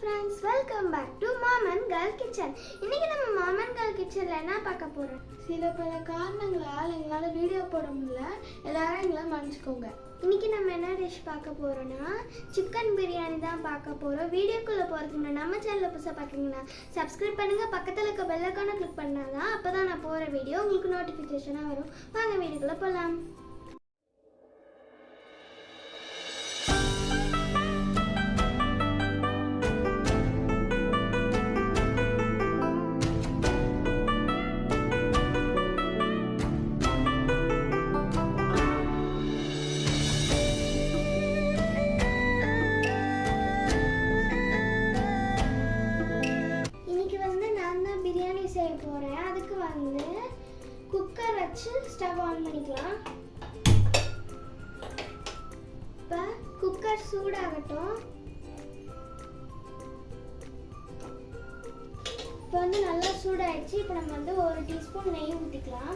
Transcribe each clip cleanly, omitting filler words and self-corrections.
friends, welcome back to mom and girl kitchen. இன்னைக்கு நம்ம mom and girl kitchenல என்ன பார்க்க போறோம்? சில பல காரணங்களால எங்களால வீடியோ போட முடியல. எல்லாரும் எங்களை மன்னிச்சுக்கோங்க. இன்னைக்கு நம்ம என்ன டிஷ் பார்க்க போறோம்னா சிக்கன் பிரியாணி தான் பார்க்க போறோம். வீடியோக்குள்ள போறதுக்கு முன்னாடி நம்ம சேனலை புதுசா பார்க்கறீங்கன்னா subscribe பண்ணுங்க, பக்கத்துல இருக்க பெல் ஐகானை கிளிக் பண்ணாதான் அப்பதான் நான் போற வீடியோ உங்களுக்கு நோட்டிஃபிகேஷனா வரும். வாங்க வீடியோக்குள்ள போலாம். பிரியாணி செய்ய போறேன். அதுக்கு வந்து குக்கர் வச்சு ஸ்டவ் ஆன் பண்ணிக்கலாம். இப்ப குக்கர் சூடாகட்டும். இப்போ வந்து நல்லா சூடாயிடுச்சு. இப்போ நம்ம வந்து 1 டீஸ்பூன் நெய் ஊற்றிக்கலாம்.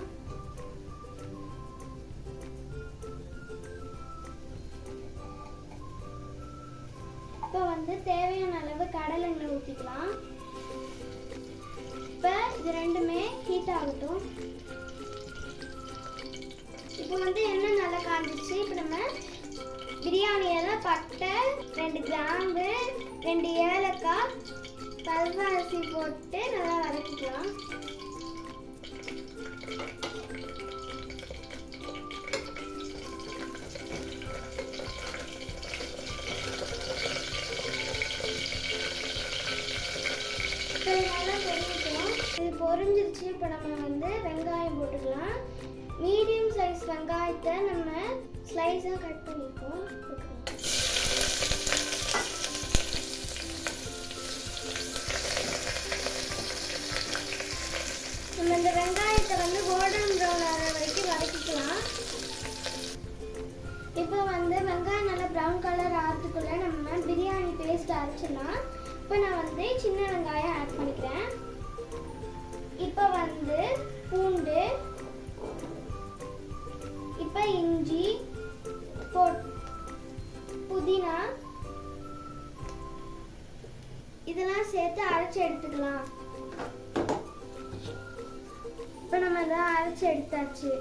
இப்போ வந்து தேவையான அளவு கடலை எண்ணெய் ஊற்றிக்கலாம். இது ரெண்டுமே ஹீட் ஆகட்டும். இப்போ வந்து எண்ணெய் நல்லா காஞ்சிச்சு. இப்போ நம்ம பிரியாணியில பட்டை, 2 கிராம்பு, 2 ஏலக்காய், கல்வாசி போட்டு நல்லா வதக்கிக்கலாம். இது பொரிஞ்சிருச்சு. இப்போ நம்ம வந்து வெங்காயம் போட்டுக்கலாம். மீடியம் சைஸ் வெங்காயத்தை நம்ம ஸ்லைஸாக கட் பண்ணிப்போம். நம்ம இந்த வெங்காயத்தை வந்து கோல்டன் ப்ரௌன் ஆகிற வரைக்கும் வதக்கிக்கலாம். இப்போ வந்து வெங்காயம் நல்லா ப்ரௌன் கலர் ஆகிறதுக்குள்ள நம்ம பிரியாணி பேஸ்ட் அரைச்சிடலாம். இப்போ நான் வந்து சின்ன வெங்காயம் ஆட் பண்ணிக்கிறேன். இப்போ வந்து பூண்டு, இப்போ இஞ்சி, புதினா இதெல்லாம் சேர்த்து அரைச்சு எடுத்துக்கலாம். இப்போ நம்ம இதெல்லாம் அரைச்சு எடுத்தாச்சு.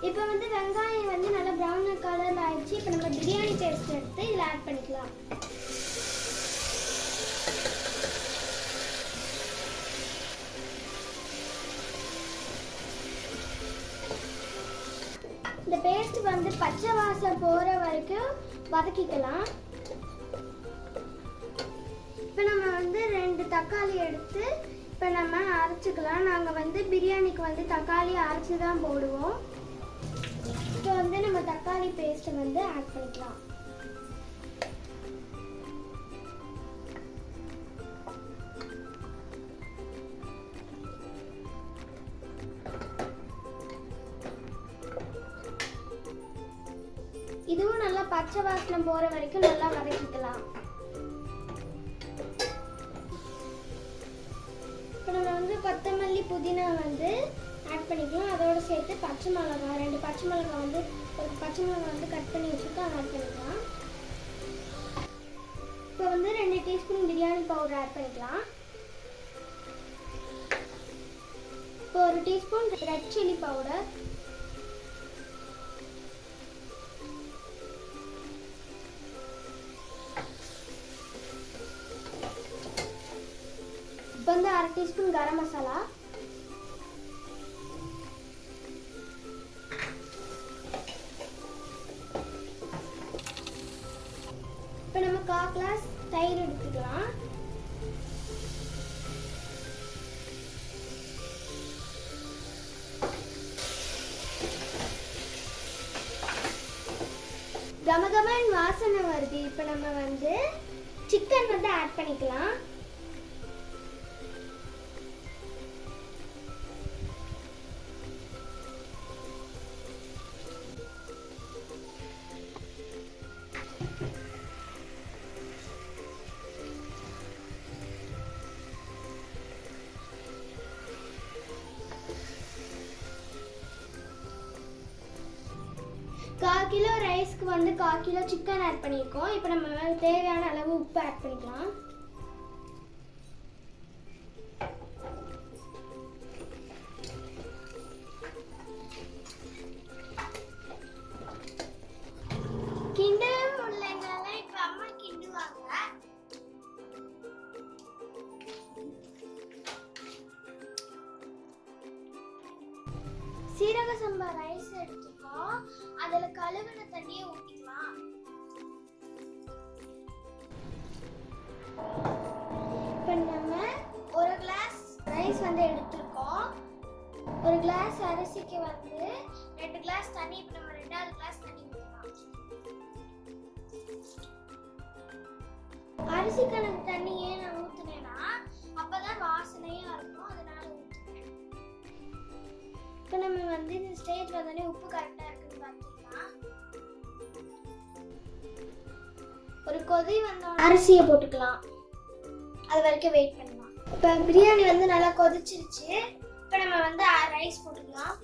இப்போ வந்து வெங்காயம் வந்து நல்லா ப்ரௌன் கலர் ஆயிடுச்சு. இப்போ நம்ம பிரியாணி பேஸ்ட் எடுத்து இதில் ஆட் பண்ணிக்கலாம். இந்த பேஸ்ட் வந்து பச்சை வாசம் போற வரைக்கும் வதக்கிக்கலாம். இப்போ நம்ம வந்து 2 தக்காளி எடுத்து இப்போ நம்ம அரைச்சிக்கலாம். நாங்கள் வந்து பிரியாணிக்கு வந்து தக்காளி அரைச்சி தான் போடுவோம். இப்போ வந்து நம்ம தக்காளி பேஸ்ட்டை வந்து ஆட் பண்ணிக்கலாம். இதுவும் நல்லா பச்சை வாசனை போற வரைக்கும் நல்லா வதக்கிக்கலாம். இப்போ நம்ம வந்து கொத்தமல்லி, புதினா வந்து ஆட் பண்ணிக்கலாம். அதோட சேர்த்து பச்சை மிளகாய், 2 பச்சை மிளகாய் வந்து ஒரு பச்சை மிளகாய் வந்து கட் பண்ணி வச்சுருக்கோம், அதை ஆட் பண்ணிக்கலாம். இப்போ வந்து 2 டீஸ்பூன் பிரியாணி பவுடர் ஆட் பண்ணிக்கலாம். இப்போ 1 டீஸ்பூன் ரெட் சில்லி பவுடர், இப்போ வந்து 1/2 டீஸ்பூன் கரம் மசாலா, இப்போ நம்ம 1/4 கிளாஸ் தயிர் எடுத்துக்கலாம். கமகமன் வாசனை வருது. இப்போ நம்ம வந்து சிக்கன் வந்து ஆட் பண்ணிக்கலாம். கால் கிலோ ரைஸ்க்கு வந்து 1/4 கிலோ சிக்கன் ஆட் பண்ணியிருக்கோம். இப்போ நம்ம தேவையான அளவு உப்பு ஆட் பண்ணிக்கலாம். சீரக சம்பா ரைஸ் எடுத்துக்கோ, அதுல கழுவின தண்ணியை ஊத்திக்கலாம். இப்போ நம்ம ஒரு கிளாஸ் ரைஸ் எடுத்துருக்கோம். ஒரு கிளாஸ் அரிசிக்கு 2 கிளாஸ் தண்ணி. இப்போ நம்ம 2வது கிளாஸ் தண்ணி ஊற்றலாம். அரிசிக்கான தண்ணி ஏன் நான் ஊத்துனேன்னா அப்பதான் வாசனையா இருக்கும், அதனால ஊத்துனேன். இப்போ நம்ம இந்த ஸ்டேஜ் வந்தாலே உப்பு கரெக்டா இருக்குன்னு பார்த்துக்கலாம். ஒரு கொதி வந்தோடனே அரிசியை போட்டுக்கலாம். அது வரைக்கும் வெயிட் பண்ணலாம். இப்போ பிரியாணி நல்லா கொதிச்சிருச்சு. இப்போ நம்ம ரைஸ் போட்டுக்கலாம்.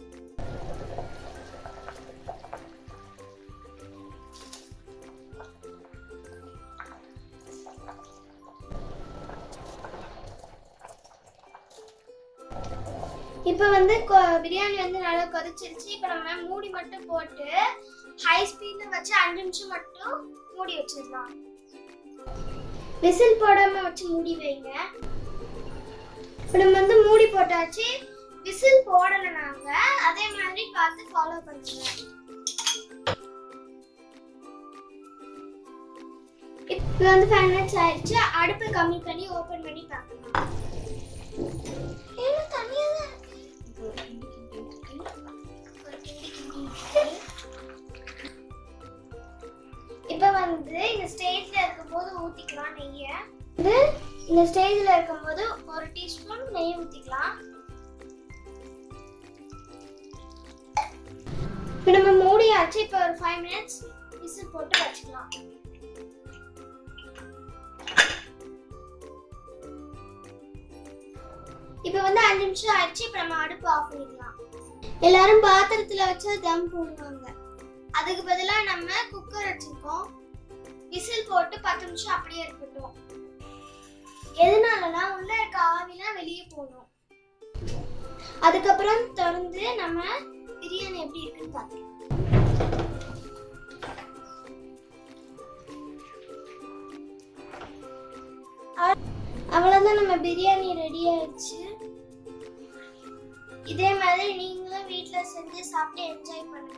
இப்போ பிரியாணி நல்லா கொதிச்சிருச்சு. இப்போ நம்ம மூடி மட்டும் போட்டு ஹை ஸ்பீட்ல வச்சு 5 நிமிஷம் மட்டும் மூடி வச்சிடலாம். விசில் போடாம வச்சு மூடி வைங்க. இப்போ நம்ம மூடி போட்டாச்சு. விசில் போடல, நாங்க அதே மாதிரி பார்த்து ஃபாலோ பண்ணுங்க. இப்போ 5 மினிட்ஸ் ஆயிடுச்சு. அடுப்பு கம்மி பண்ணி ஓபன் பண்ணி பார்க்கலாம். ஏன்னா தண்ணியா தான் இப்போ இந்த ஸ்டேஜ்ல இருக்கும்போது ஊத்திக்கலாம் நெய்யை. இந்த ஸ்டேஜ்ல இருக்கும்போது 1 டீஸ்பூன் நெய் ஊத்திக்கலாம். இப்போ நம்ம மூடியாச்சு. இப்போ ஒரு 5 மினிட்ஸ் விசில் போட்டு வச்சுக்கலாம். இப்போ 5 நிமிஷம் ஆயிடுச்சு. இப்போ நம்ம அடுப்பு ஆஃப் பண்ணிக்கலாம். எல்லாரும் பாத்திரத்துல வச்சா தம் போடுவாங்க. அதுக்கு பதிலா நம்ம குக்கர் வச்சிருக்கோம். விசில் போட்டு 10 நிமிஷம் அப்படியே இருக்கட்டும். எதனாலனா உள்ள இருக்க ஆவிலாம் வெளியே போகணும். அதுக்கப்புறம் திறந்து நம்ம பிரியாணி எப்படி இருக்குன்னு பார்க்கலாம். அவ்வளவுதான், நம்ம பிரியாணி ரெடி ஆயிடுச்சு. இதே மாதிரி நீங்களும் வீட்ல செஞ்சு சாப்பிட்டு என்ஜாய் பண்ணுங்க.